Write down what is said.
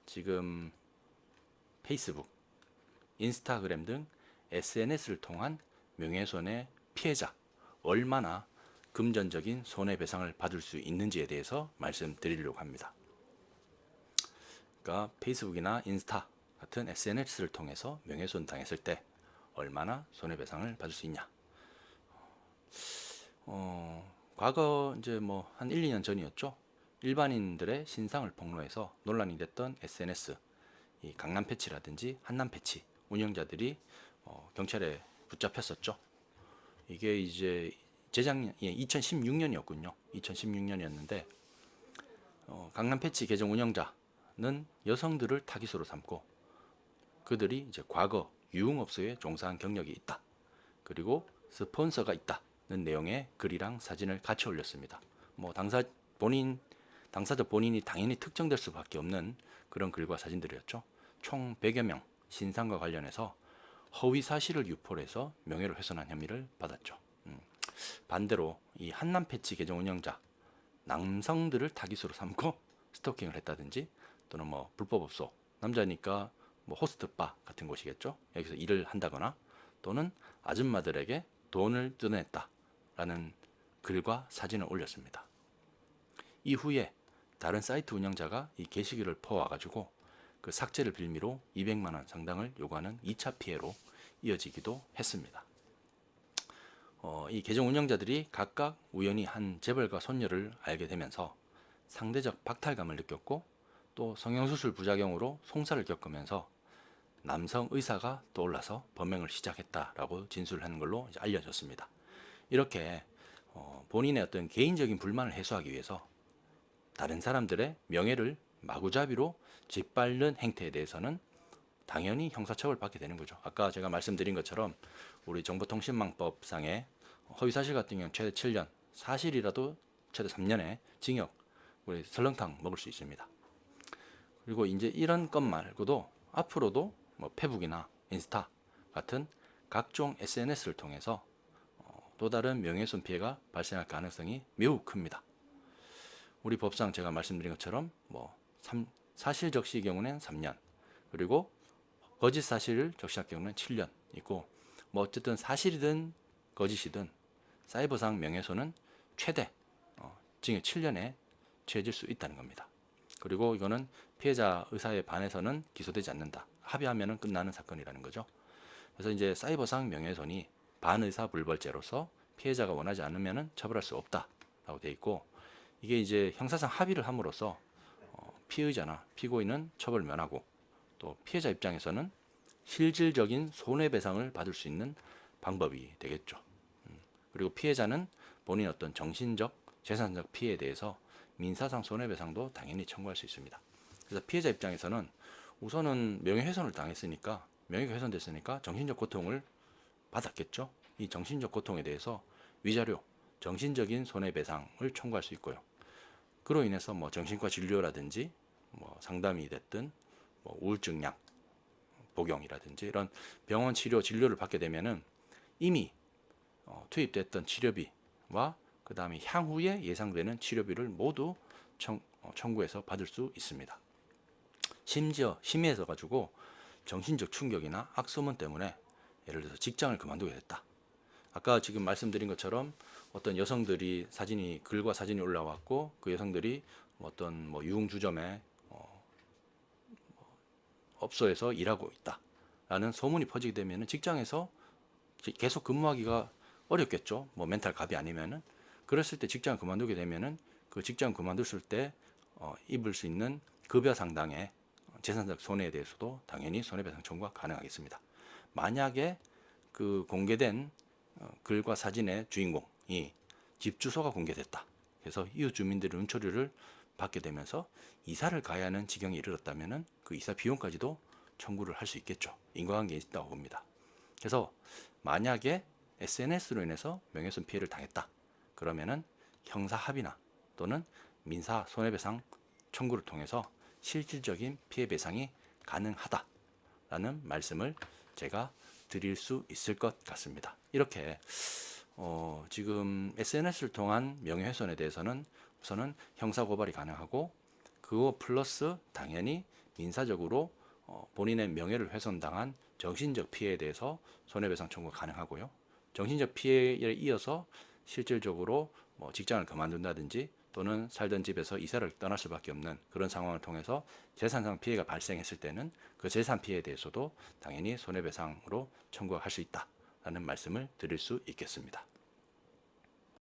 지금 페이스북, 인스타그램 등 SNS를 통한 명예훼손의 피해자 얼마나 금전적인 손해배상을 받을 수 있는지에 대해서 말씀드리려고 합니다. 그러니까 페이스북이나 인스타 같은 SNS를 통해서 명예훼손 당했을 때 얼마나 손해배상을 받을 수 있냐. 과거 이제 뭐 한 1, 2년 전이었죠. 일반인들의 신상을 폭로해서 논란이 됐던 SNS, 이 강남 패치라든지 한남 패치 운영자들이 경찰에 붙잡혔었죠. 이게 이제 재작년 2016년이었군요. 2016년이었는데 강남 패치 계정 운영자는 여성들을 타깃으로 삼고 그들이 이제 과거 유흥업소에 종사한 경력이 있다. 그리고 스폰서가 있다는 내용의 글이랑 사진을 같이 올렸습니다. 뭐 당사자 본인이 당연히 특정될 수밖에 없는 그런 글과 사진들이었죠. 총 100여 명 신상과 관련해서 허위 사실을 유포를 해서 명예를 훼손한 혐의를 받았죠. 반대로 이 한남 패치 계정 운영자 남성들을 타깃으로 삼고 스토킹을 했다든지 또는 뭐 불법업소 남자니까 뭐 호스트바 같은 곳이겠죠. 여기서 일을 한다거나 또는 아줌마들에게 돈을 뜯어냈다라는 글과 사진을 올렸습니다. 이후에 다른 사이트 운영자가 이 게시글을 퍼와가지고 그 삭제를 빌미로 200만 원 상당을 요구하는 2차 피해로 이어지기도 했습니다. 이 계정 운영자들이 각각 우연히 한 재벌가 손녀를 알게 되면서 상대적 박탈감을 느꼈고 또 성형수술 부작용으로 송사를 겪으면서 남성 의사가 떠올라서 범행을 시작했다라고 진술을 하는 걸로 이제 알려졌습니다. 이렇게 본인의 어떤 개인적인 불만을 해소하기 위해서 다른 사람들의 명예를 마구잡이로 짓밟는 행태에 대해서는 당연히 형사처벌을 받게 되는 거죠. 아까 제가 말씀드린 것처럼 우리 정보통신망법상의 허위사실 같은 경우는 최대 7년, 사실이라도 최대 3년의 징역, 우리 설렁탕 먹을 수 있습니다. 그리고 이제 이런 것 말고도 앞으로도 뭐 페북이나 인스타 같은 각종 SNS를 통해서 또 다른 명예훼손 피해가 발생할 가능성이 매우 큽니다. 우리 법상 제가 말씀드린 것처럼 뭐 사실 적시의 경우는 3년, 그리고 거짓 사실을 적시할 경우는 7년 있고, 뭐 어쨌든 사실이든 거짓이든 사이버상 명예훼손은 최대 징역 7년에 처해질 수 있다는 겁니다. 그리고 이거는 피해자 의사에 반해서는 기소되지 않는다. 합의하면 끝나는 사건이라는 거죠. 그래서 이제 사이버상 명예훼손이 반의사 불벌죄로서 피해자가 원하지 않으면 처벌할 수 없다라고 되어 있고, 이게 이제 형사상 합의를 함으로써 피의자나 피고인은 처벌을 면하고 또 피해자 입장에서는 실질적인 손해배상을 받을 수 있는 방법이 되겠죠. 그리고 피해자는 본인 어떤 정신적, 재산적 피해에 대해서 민사상 손해배상도 당연히 청구할 수 있습니다. 그래서 피해자 입장에서는 우선은 명예훼손을 당했으니까, 명예가 훼손됐으니까 정신적 고통을 받았겠죠. 이 정신적 고통에 대해서 위자료, 정신적인 손해배상을 청구할 수 있고요. 그로 인해서 뭐 정신과 진료라든지 뭐 상담이 됐든 뭐 우울증약 복용이라든지 이런 병원 치료 진료를 받게 되면은 이미 투입됐던 치료비와 그 다음에 향후에 예상되는 치료비를 모두 청구해서 받을 수 있습니다. 심지어 심해져 가지고 정신적 충격이나 악소문 때문에 예를 들어서 직장을 그만두게 됐다. 아까 지금 말씀드린 것처럼 어떤 여성들이 글과 사진이 올라왔고 그 여성들이 어떤 뭐 유흥주점에 업소에서 일하고 있다라는 소문이 퍼지게 되면 직장에서 계속 근무하기가 어렵겠죠. 뭐 멘탈 갑이 아니면은. 그랬을 때 직장을 그만두게 되면은 그 직장 그만뒀을 때 입을 수 있는 급여 상당의 재산적 손해에 대해서도 당연히 손해배상 청구가 가능하겠습니다. 만약에 그 공개된 글과 사진의 주인공이 집 주소가 공개됐다. 그래서 이웃 주민들의 눈초리를 받게 되면서 이사를 가야 하는 지경에 이르렀다면 그 이사 비용까지도 청구를 할 수 있겠죠. 인과관계에 있다고 봅니다. 그래서 만약에 SNS로 인해서 명예훼손 피해를 당했다. 그러면은 형사 합의나 또는 민사 손해배상 청구를 통해서 실질적인 피해 배상이 가능하다라는 말씀을 제가 드릴 수 있을 것 같습니다. 이렇게 지금 SNS를 통한 명예훼손에 대해서는 우선은 형사고발이 가능하고 그거 플러스 당연히 민사적으로 본인의 명예를 훼손당한 정신적 피해에 대해서 손해배상 청구가 가능하고요. 정신적 피해에 이어서 실질적으로 뭐 직장을 그만둔다든지 또는 살던 집에서 이사를 떠날 수밖에 없는 그런 상황을 통해서 재산상 피해가 발생했을 때는 그 재산 피해에 대해서도 당연히 손해배상으로 청구할 수 있다라는 말씀을 드릴 수 있겠습니다.